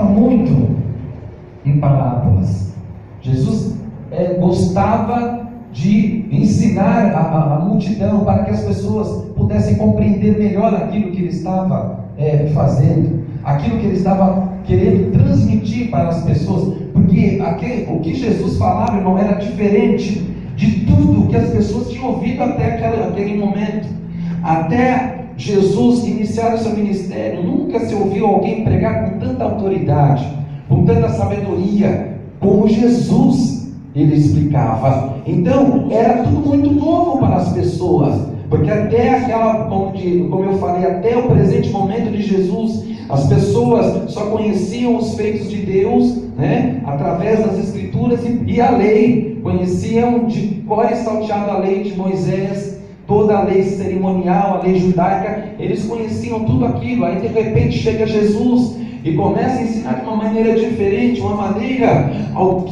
fala muito em parábolas. Jesus gostava de ensinar a multidão para que as pessoas pudessem compreender melhor aquilo que ele estava fazendo, aquilo que ele estava querendo transmitir para as pessoas, porque o que Jesus falava, irmão, era diferente de tudo que as pessoas tinham ouvido até aquele momento. Até Jesus iniciar o seu ministério, nunca se ouviu alguém pregar com tanta autoridade, com tanta sabedoria, como Jesus ele explicava. Então, era tudo muito novo para as pessoas, porque até como eu falei, até o presente momento de Jesus, as pessoas só conheciam os feitos de Deus, né, através das Escrituras e a lei, conheciam de cor e salteado a lei de Moisés, toda a lei cerimonial, a lei judaica, eles conheciam tudo aquilo. Aí de repente chega Jesus e começa a ensinar de uma maneira diferente, uma maneira com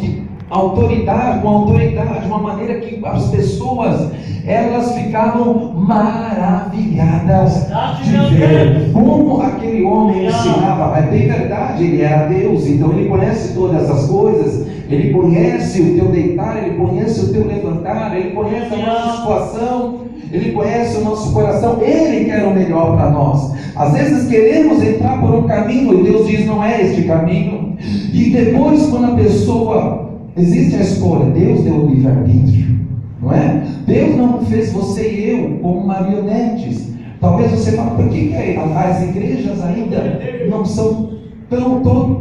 autoridade, uma maneira que as pessoas, elas ficavam maravilhadas de ver como aquele homem ensinava. É bem verdade, ele era Deus, então ele conhece todas as coisas, ele conhece o teu deitar, ele conhece o teu levantar, ele conhece a nossa situação, ele conhece o nosso coração, ele quer o melhor para nós. Às vezes queremos entrar por um caminho e Deus diz: não é este caminho. E depois, quando a pessoa, existe a escolha, Deus deu o livre-arbítrio, não é? Deus não fez você e eu como marionetes. Talvez você fale: por que as igrejas ainda não são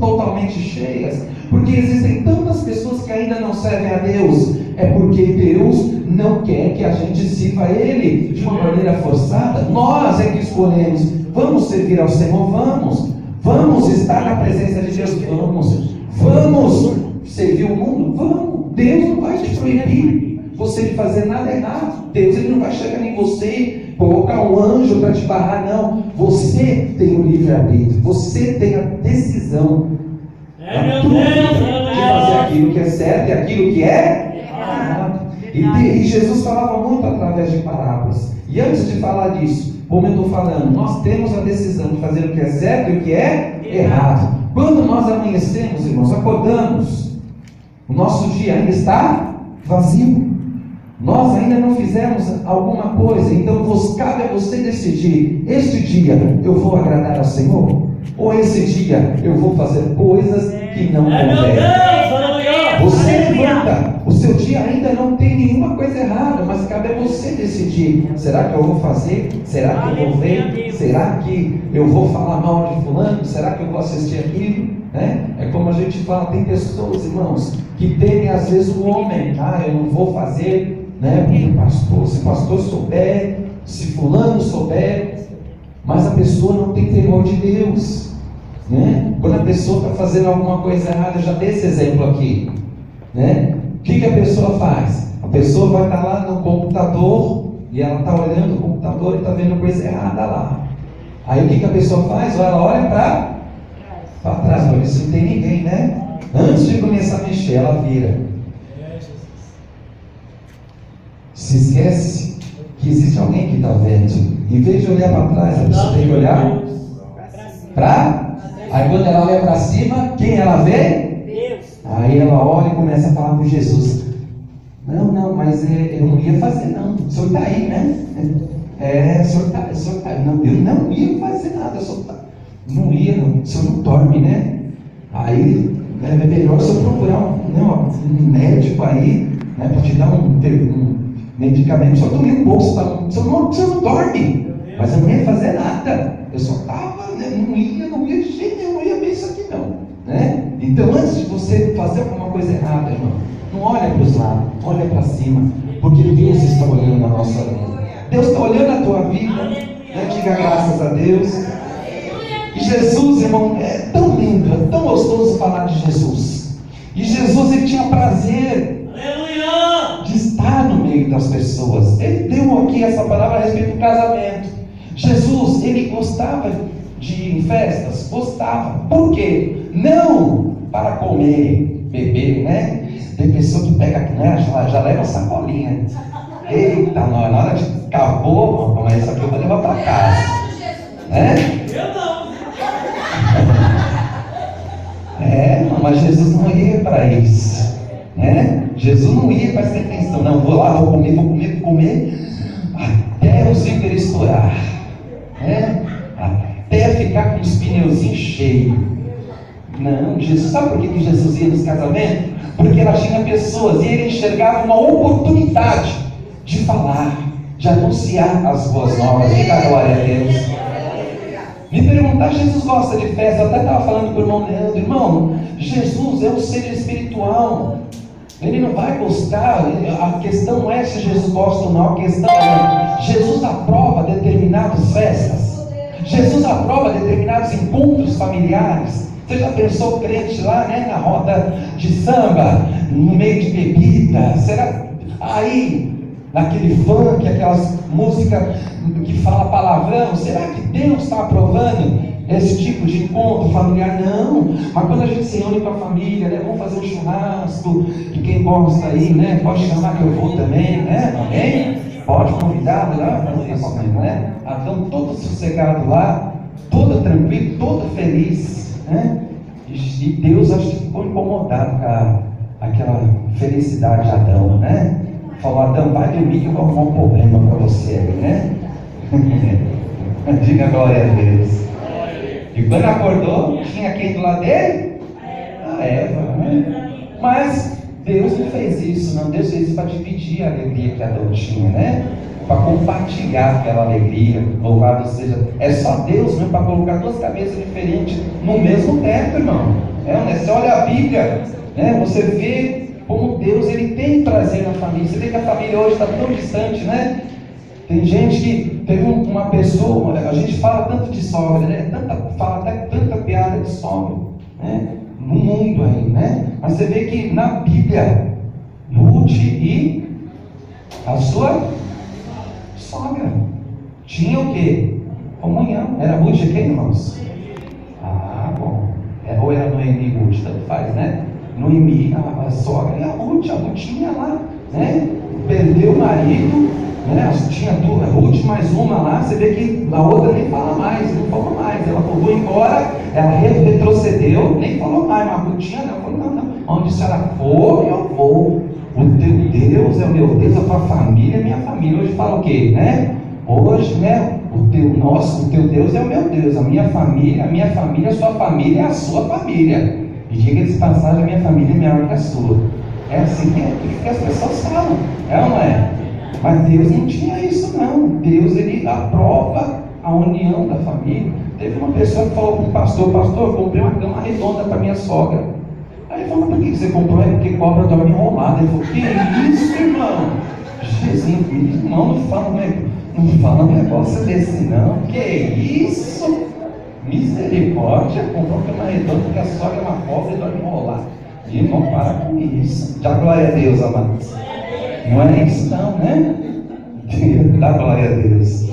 totalmente cheias? Porque existem tantas pessoas que ainda não servem a Deus. É porque Deus não quer que a gente sirva a Ele de uma maneira forçada. Nós é que escolhemos: vamos servir ao Senhor, vamos estar na presença de Deus, vamos servir o mundo, vamos. Deus não vai te proibir você de fazer nada errado. Deus ele não vai chegar em você, colocar um anjo para te barrar, não. Você tem o livre-arbítrio, você tem a decisão de fazer aquilo que é certo e aquilo que é errado. E Jesus falava muito através de parábolas. E antes de falar disso, como eu estou falando, nós temos a decisão de fazer o que é certo e o que é errado. Quando nós amanhecemos, irmãos, acordamos, o nosso dia ainda está vazio. Nós ainda não fizemos alguma coisa. Então cabe a você decidir: este dia eu vou agradar ao Senhor? Ou esse dia eu vou fazer coisas que não convêm? Você levanta, o seu dia ainda não tem nenhuma coisa errada, mas cabe a você decidir: será que eu vou fazer? Será que eu vou ver? Será que eu vou falar mal de fulano? Será que eu vou assistir aquilo? É como a gente fala, tem pessoas, irmãos, que temem às vezes o homem: eu não vou fazer, porque se o pastor souber, se fulano souber. Mas a pessoa não tem temor de Deus, Quando a pessoa está fazendo alguma coisa errada, eu já dei esse exemplo aqui, O que a pessoa faz? A pessoa vai estar lá no computador e ela está olhando o computador e está vendo coisa errada lá. Aí o que a pessoa faz? Ela olha para trás, para ver se não tem ninguém, Antes de começar a mexer, ela vira. Se esquece que existe alguém que está vendo. Em vez de olhar para trás, a pessoa tem que olhar para. Aí quando ela olha para cima, quem ela vê? Deus. Aí ela olha e começa a falar com Jesus: não, mas eu não ia fazer, não. O senhor está aí, o senhor está aí. Não, eu não ia fazer nada, o senhor não ia, não. O senhor não dorme, Aí é melhor o senhor procurar um médico aí, para te dar um medicamento. Só tomei um bolso, você não dorme. Mas eu não ia fazer nada. Eu só estava, não ia de jeito nenhum, não ia ver isso aqui não. Então antes de você fazer alguma coisa errada, irmão, não olha para os lados, olha para cima, porque Deus está olhando a nossa vida. Deus está olhando a tua vida. Diga graças a Deus. E Jesus, irmão, é tão lindo, é tão gostoso falar de Jesus. E Jesus, ele tinha prazer de estar no meio das pessoas. Ele deu aqui essa palavra a respeito do casamento. Jesus, ele gostava de ir em festas? Gostava. Por quê? Não para comer, beber, Tem pessoa que pega, já leva sacolinha. Eita, na hora de acabou, mas isso aqui eu vou levar para casa. Eu não. Não, mas Jesus não ia para isso, né? Jesus não ia para essa intenção. Não, vou lá, vou comer, até o zíper estourar, né? Até ficar com os pneuzinhos cheios. Não, Jesus, sabe por que Jesus ia nos casamentos? Porque ela tinha pessoas e ele enxergava uma oportunidade de falar, de anunciar as boas novas. Diga glória a Deus. Me perguntar, Jesus gosta de festa? Eu até estava falando com o irmão Leandro, irmão, Jesus é um ser espiritual, ele não vai gostar. A questão não é se Jesus gosta ou não, a questão é, Jesus aprova determinadas festas, Jesus aprova determinados encontros familiares. Você já pensou crente lá, né, na roda de samba, no meio de bebida? Será aí, naquele funk, aquelas músicas que fala palavrão? Será que Deus está aprovando esse tipo de encontro familiar? Não. Mas quando a gente se reúne com a família, né, vamos fazer um churrasco, e quem gosta aí, né, pode chamar que eu vou também, né? Amém? Pode convidar, né? Então todo sossegado lá, todo tranquilo, todo feliz, né? E Deus acho que ficou incomodado com aquela felicidade de Adão, né? Falou: Adão, vai dormir que eu vou arrumar um problema para você, né? Diga glória a Deus. E quando acordou, tinha quem do lado dele? A Eva, né? Mas Deus não fez isso, não. Deus fez isso para dividir a alegria que Adão tinha, né? Para compartilhar aquela alegria. Louvado seja. É só Deus mesmo para colocar duas cabeças diferentes no mesmo teto, irmão. Né? Você olha a Bíblia, né? Você vê como Deus ele tem prazer na família. Você vê que a família hoje está tão distante, né? Tem gente que teve uma pessoa, a gente fala tanto de sogra, né? Fala até tanta piada de sogra, né? No mundo aí, né? Mas você vê que na Bíblia, Ruth e a sua sogra tinha o quê? Comunhão. Era Ruth e quem, irmãos? Ah, bom. Ou era Noemi e Ruth, tanto faz, né? Noemi, a sogra e a Ruth tinha lá, né? Perdeu o marido, né? Tinha duas, Ruth mais uma lá. Você vê que a outra nem fala mais, não falou mais. Ela foi embora, ela retrocedeu, nem falou mais. Mas a Ruth não falou: não. Onde a senhora for, eu vou. O teu Deus é o meu Deus, a tua família é minha família. Hoje fala o quê, né? Hoje, né? O teu Deus é o meu Deus, a minha família, a sua família é a sua família. E diga-se de passagem, a minha família é melhor que a sua. É assim que as pessoas falam, é ou não é? Mas Deus não tinha isso, não. Deus, ele aprova a união da família. Teve uma pessoa que falou para um pastor: pastor, eu comprei uma cama redonda para minha sogra. Aí ele falou: por que você comprou? É porque cobra dorme enrolada. Ele falou: que isso, irmão? Jesus, irmão, não fala um negócio desse não. Que isso? Misericórdia, comprou uma cama redonda porque a sogra é uma cobra e dorme enrolada. Irmão, para com isso. Dá glória a Deus, amados. Não é isso não, né? Dá glória a Deus.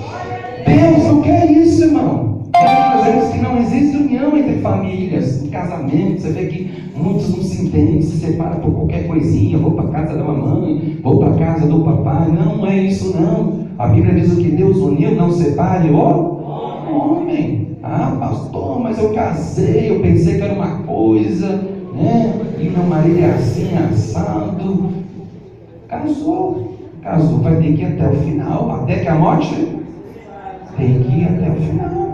Deus não quer isso, irmão. Nós vemos que não existe união entre famílias, em casamento. Você vê que muitos não se entendem, se separam por qualquer coisinha. Vou para a casa da mamãe, vou para a casa do papai. Não é isso não. A Bíblia diz: o que Deus uniu, não separe o homem. Ah, pastor, mas eu casei, eu pensei que era uma coisa, né? E meu marido é assim, assado. Casou, vai ter que ir até o final, até que a morte tem que ir até o final.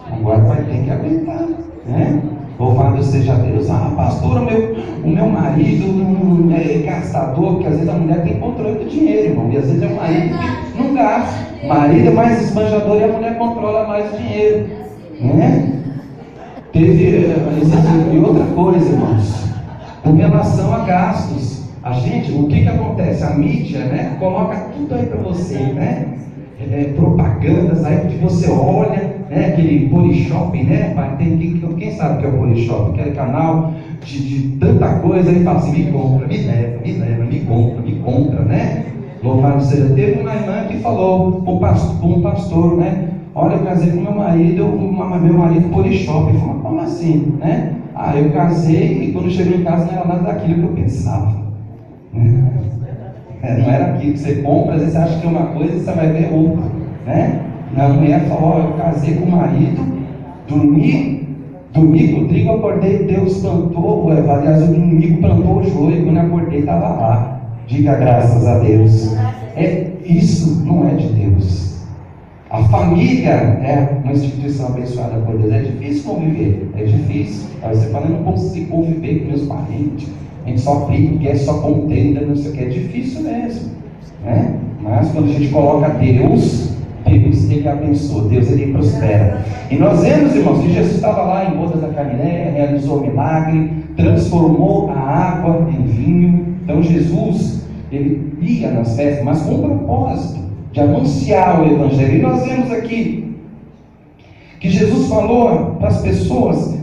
Agora vai ter que aguentar, né? Louvado seja Deus. Ah, pastor, o meu marido é gastador, porque às vezes a mulher tem controle do dinheiro, irmão, e às vezes é o marido que não gasta. O marido é mais esbanjador e a mulher controla mais o dinheiro, né? E outra coisa, irmãos, com relação a gastos. A gente, o que acontece? A mídia, né, coloca tudo aí para você, né? Propagandas aí que você olha, né? Aquele Polishop, né? Quem sabe o que é o Polishop? Aquele canal de tanta coisa, aí fala assim: me compra, me leva, me compra, né? Louvado seja. Teve uma irmã que falou com um pastor, né? Olha, eu casei com meu marido Polishop. Ele falou: como assim, né? Ah, eu casei e quando chegou em casa não era nada daquilo que eu pensava. Não era aquilo que você compra, às vezes você acha que é uma coisa e você vai ver outra, né? A mulher falou: eu casei com o marido, dormi Domingo o trigo, acordei, Deus plantou, aliás, o inimigo plantou o joio, quando eu acordei estava lá. Diga graças a Deus. Isso não é de Deus. A família é uma instituição abençoada por Deus. É difícil conviver, é difícil. Aí você fala, eu não consigo conviver com meus parentes, a gente só briga, quer só contenda, não sei o que, é difícil mesmo, né? Mas quando a gente coloca Deus, Ele abençoa, Deus, Ele prospera. E nós vemos, irmãos, que Jesus estava lá em Bodas da Galileia, realizou o milagre, transformou a água em vinho. Então Jesus, Ele ia nas festas, mas com o propósito de anunciar o Evangelho. E nós vemos aqui que Jesus falou para as pessoas,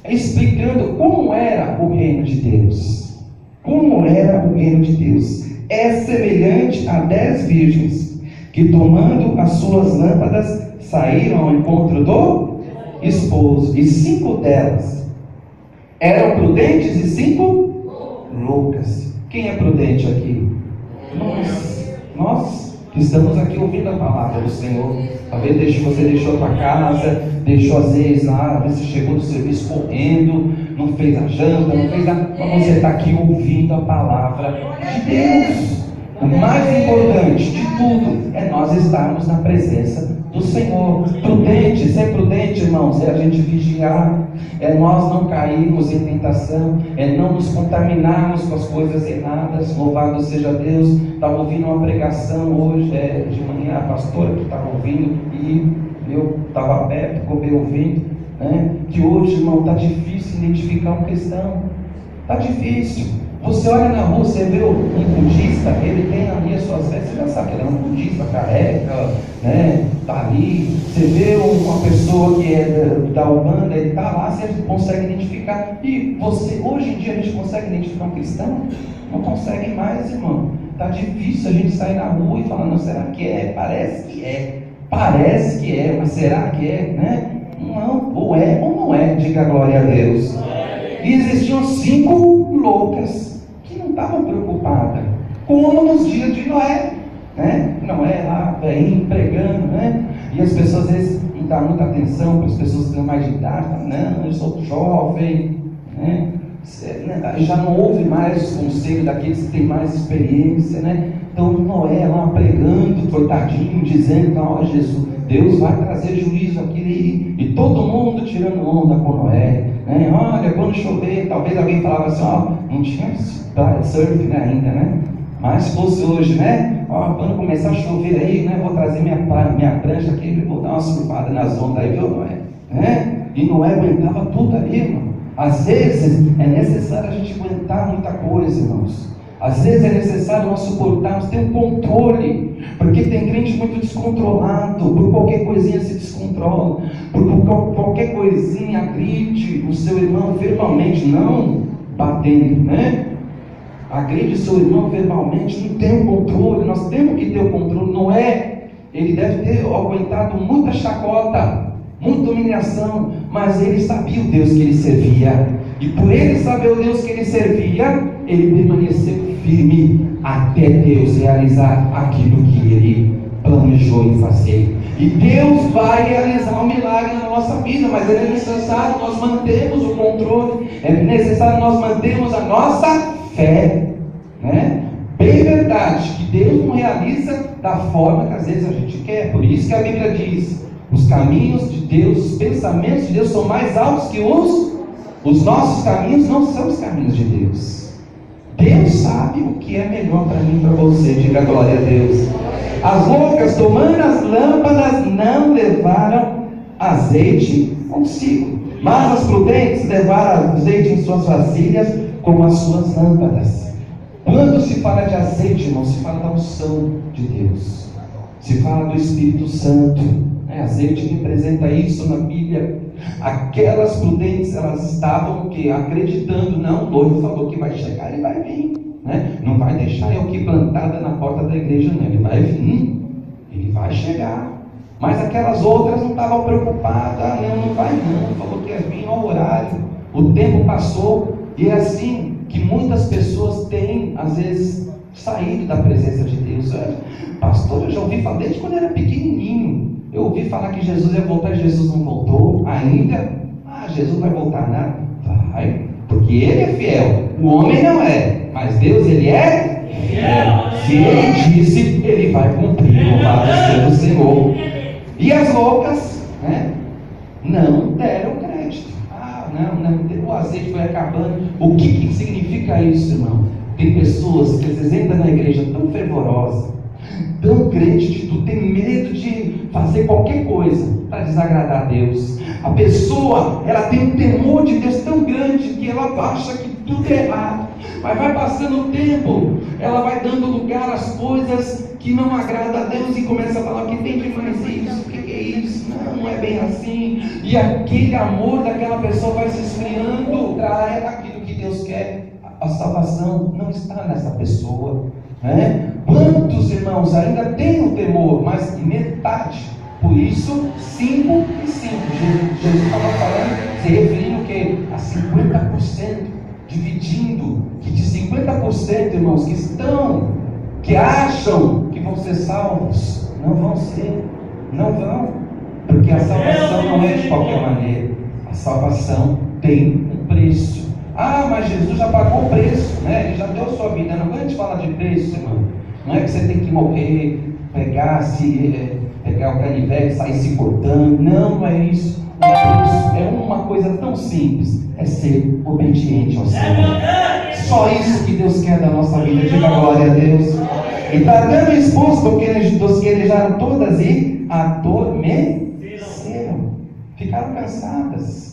explicando como era o reino de Deus. Como era o reino de Deus. É semelhante a 10 virgens que, tomando as suas lâmpadas, saíram ao encontro do esposo. E 5 delas eram prudentes e 5 loucas. Quem é prudente aqui? Nós que estamos aqui ouvindo a palavra do Senhor. Talvez você deixou a tua casa, deixou às vezes lá, às vezes chegou do serviço correndo, não fez a janta, não fez nada, mas você está aqui ouvindo a palavra de Deus. O mais importante de tudo é nós estarmos na presença do Senhor. Prudente, ser prudente, irmãos, é a gente vigiar, é nós não cairmos em tentação, é não nos contaminarmos com as coisas erradas. Louvado seja Deus. Estava ouvindo uma pregação hoje, de manhã, a pastora que estava ouvindo, e eu estava perto, acabei ouvindo, né? Que hoje, irmão, está difícil identificar um cristão, está difícil. Você olha na rua, você vê um budista, ele tem ali as suas vestes, você já sabe que ele é um budista, careca, né? Está ali. Você vê uma pessoa que é da Umbanda, ele está lá, você consegue identificar. E você, hoje em dia, a gente consegue identificar um cristão? Não consegue mais, irmão. Está difícil a gente sair na rua e falar, não, será que é? Parece que é. Parece que é, mas será que é, né? Não, ou é ou não é, diga glória a Deus. E existiam 5 loucas que não estavam preocupadas, como nos dias de Noé, né? Noé lá, velhinho, pregando, né? E as pessoas às vezes não dão muita atenção para as pessoas que têm mais de idade, falam, não, eu sou jovem, né? Já não ouve mais o conselho daqueles que têm mais experiência, né? Então Noé lá pregando, coitadinho, dizendo, não, Jesus, Deus vai trazer juízo aqui, e todo mundo tirando onda com Noé, né? Olha, quando chover, talvez alguém falava assim, ó, não tinha surf ainda, né? Mas se fosse hoje, né? Ó, quando começar a chover aí, né? Vou trazer minha prancha aqui e vou dar uma surfada nas ondas aí, viu, Noé? Né? E Noé aguentava tudo ali, irmão. Às vezes é necessário a gente aguentar muita coisa, irmãos. Às vezes é necessário nós suportarmos, ter um controle, porque tem crente muito descontrolado, por qualquer coisinha se descontrola, por qualquer coisinha agride o seu irmão verbalmente, não batendo, né? Agride o seu irmão verbalmente, não tem o controle. Nós temos que ter o controle. Não é, ele deve ter aguentado muita chacota, muita humilhação, mas ele sabia o Deus que ele servia, e por ele saber o Deus que ele servia, ele permaneceu firme até Deus realizar aquilo que ele planejou em fazer. E Deus vai realizar um milagre na nossa vida, mas é necessário nós mantermos o controle, é necessário nós mantermos a nossa fé, né? Bem verdade que Deus não realiza da forma que às vezes a gente quer. Por isso que a Bíblia diz, os caminhos de Deus, os pensamentos de Deus são mais altos que os nossos caminhos não são os caminhos de Deus. Deus sabe o que é melhor para mim e para você, diga glória a Deus. As loucas, tomando as lâmpadas, não levaram azeite consigo, mas as prudentes levaram azeite em suas vasilhas com as suas lâmpadas. Quando se fala de azeite, irmão, se fala da unção de Deus, se fala do Espírito Santo, né? Azeite representa isso na Bíblia. Aquelas prudentes, elas estavam acreditando, não, o noivo falou que vai chegar, ele vai vir, né? Não vai deixar eu aqui plantada na porta da igreja, não, ele vai vir, ele vai chegar. Mas aquelas outras não estavam preocupadas, não vai não, falou que ia vir ao horário. O tempo passou, e é assim que muitas pessoas têm, às vezes, saído da presença de Deus. Pastor, eu já ouvi falar desde quando eu era pequenininho. Eu ouvi falar que Jesus ia voltar e Jesus não voltou ainda. Jesus vai voltar? Não, vai, porque Ele é fiel, o homem não é, mas Deus, Ele é fiel. Se Ele disse, Ele vai cumprir. Louvado seja o Senhor. E as loucas, né, não deram crédito. Não, o azeite foi acabando. O que significa isso, irmão? Tem pessoas que às vezes entram na igreja tão fervorosa, tão crente de tudo, tem medo de fazer qualquer coisa para desagradar a Deus. A pessoa, ela tem um temor de Deus tão grande que ela acha que tudo é errado. Mas vai passando o tempo, ela vai dando lugar às coisas que não agradam a Deus e começa a falar: o que tem de mais isso? O que é isso? Não é bem assim. E aquele amor daquela pessoa vai se esfriando para aquilo que Deus quer. A salvação não está nessa pessoa, né? Quantos irmãos ainda têm o temor, mas metade? Por isso, 5 e 5. Jesus estava falando, se referindo o quê? A 50%, dividindo, que de 50%, irmãos, que acham que vão ser salvos, não vão ser, não vão, porque a salvação não é de qualquer maneira, a salvação tem um preço. Mas Jesus já pagou o preço, né? Ele já deu sua vida. Não, quando a gente fala de preço, irmão, não é que você tem que morrer, pegar o canivete e sair se cortando. Não é isso. O preço é uma coisa tão simples, é ser obediente ao Senhor. Só isso que Deus quer da nossa vida. Diga glória a Deus. E está dando expulso dos que elejaram todas e adormeceram, ficaram cansadas.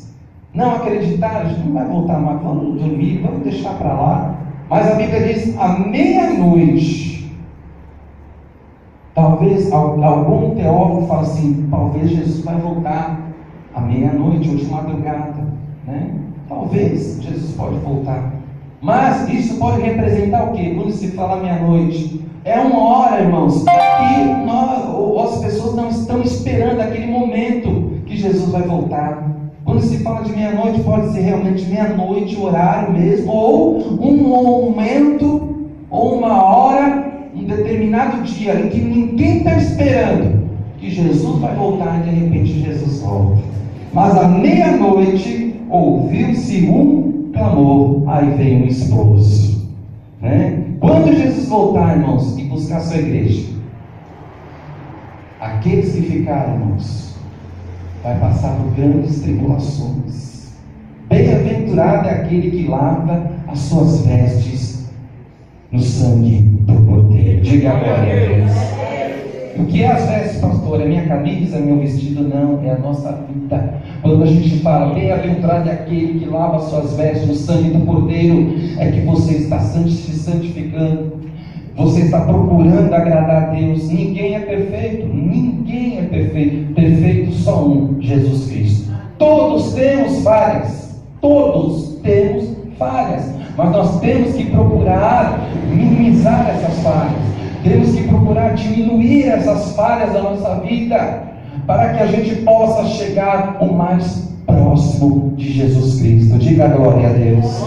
Não acreditaram, a gente não vai voltar mais, vamos dormir, vamos deixar para lá. Mas a Bíblia diz, à meia-noite, talvez algum teólogo fala assim, talvez Jesus vai voltar à meia-noite ou de madrugada, né? Talvez Jesus pode voltar. Mas isso pode representar o quê? Quando se fala meia-noite, é uma hora, irmãos, que as pessoas não estão esperando aquele momento que Jesus vai voltar. Quando se fala de meia-noite, pode ser realmente meia-noite, horário mesmo, ou um momento, ou uma hora, um determinado dia, em que ninguém está esperando que Jesus vai voltar e de repente Jesus volta. Mas à meia-noite, ouviu-se um clamor, aí vem o esposo, né? Quando Jesus voltar, irmãos, e buscar a sua igreja, aqueles que ficaram, irmãos, vai passar por grandes tribulações. Bem-aventurado é aquele que lava as suas vestes no sangue do Cordeiro. Diga glória a Deus. O que é as vestes, pastor? É minha camisa, é meu vestido? Não, é a nossa vida. Quando a gente fala, bem-aventurado é aquele que lava as suas vestes no sangue do Cordeiro, é que você está se santificando. Você está procurando agradar a Deus. Ninguém é perfeito. Ninguém é perfeito. Perfeito só um, Jesus Cristo. Todos temos falhas. Todos temos falhas. Mas nós temos que procurar minimizar essas falhas. Temos que procurar diminuir essas falhas da nossa vida, para que a gente possa chegar o mais próximo de Jesus Cristo. Diga glória a Deus.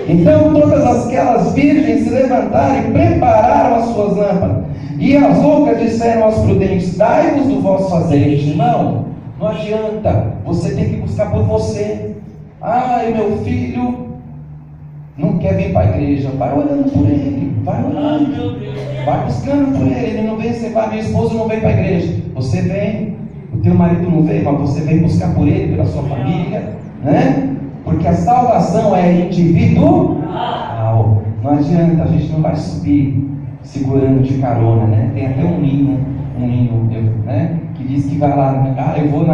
Então todas aquelas virgens se levantaram e prepararam as suas lâmpadas. E as loucas disseram aos prudentes: dai-vos do vosso azeite. Não adianta, você tem que buscar por você. Meu filho não quer vir para a igreja, vai orando por ele, vai orando, vai buscando por ele. Ele não vem, você vai, meu esposo não vem para a igreja, você vem. O teu marido não vem, mas você vem buscar por ele, pela sua família, né? Porque a salvação é individual. Não adianta, a gente não vai subir segurando de carona, né? Tem até um hino, né? Que diz que vai lá, eu vou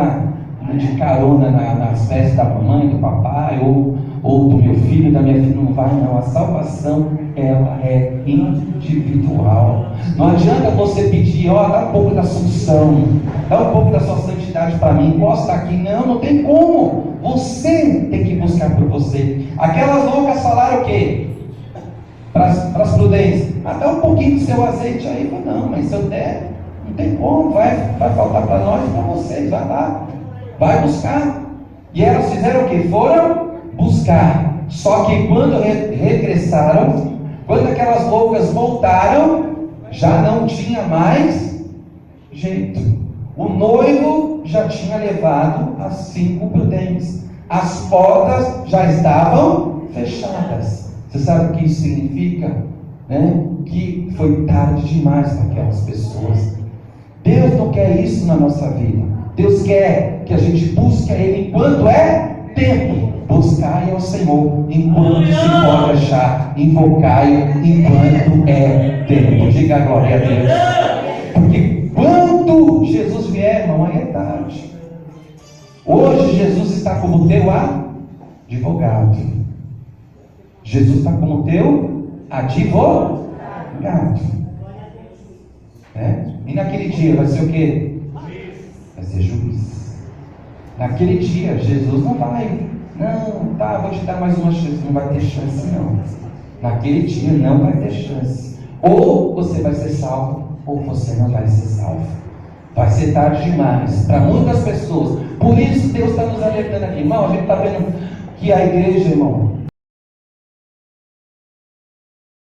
de carona nas festas da mamãe, do papai, ou do meu filho, da minha filha. Não vai, não. A salvação, ela é individual. Não adianta você pedir, dá um pouco da sua unção, dá um pouco da sua santidade para mim, posso estar aqui. Não tem como. Você tem que buscar por você. Aquelas loucas falaram o quê? Para as prudentes: dá um pouquinho do seu azeite aí. Não, mas se eu der, não tem como, vai faltar para nós e para vocês. Vai lá, vai buscar. E elas fizeram o quê? Foram buscar. Só que quando regressaram, quando aquelas loucas voltaram, já não tinha mais jeito. O noivo já tinha levado as 5 prudentes. as portas já estavam fechadas. Você sabe o que isso significa? Né? Que foi tarde demais para aquelas pessoas. Deus não quer isso na nossa vida. Deus quer que a gente busque a Ele enquanto é tempo. Buscai ao Senhor enquanto se pode achar. Invocai-o enquanto é tempo. Diga a glória a Deus. Porque quando Jesus vier, irmão, aí é tarde. Hoje Jesus está como teu advogado. Jesus está como teu advogado. E naquele dia vai ser o quê? Vai ser juiz. Naquele dia Jesus não vai, não, tá, vou te dar mais uma chance. Não vai ter chance não. Naquele dia não vai ter chance. Ou você vai ser salvo, ou você não vai ser salvo. Vai ser tarde demais para muitas pessoas. Por isso Deus está nos alertando aqui. Irmão, a gente está vendo que a igreja, irmão,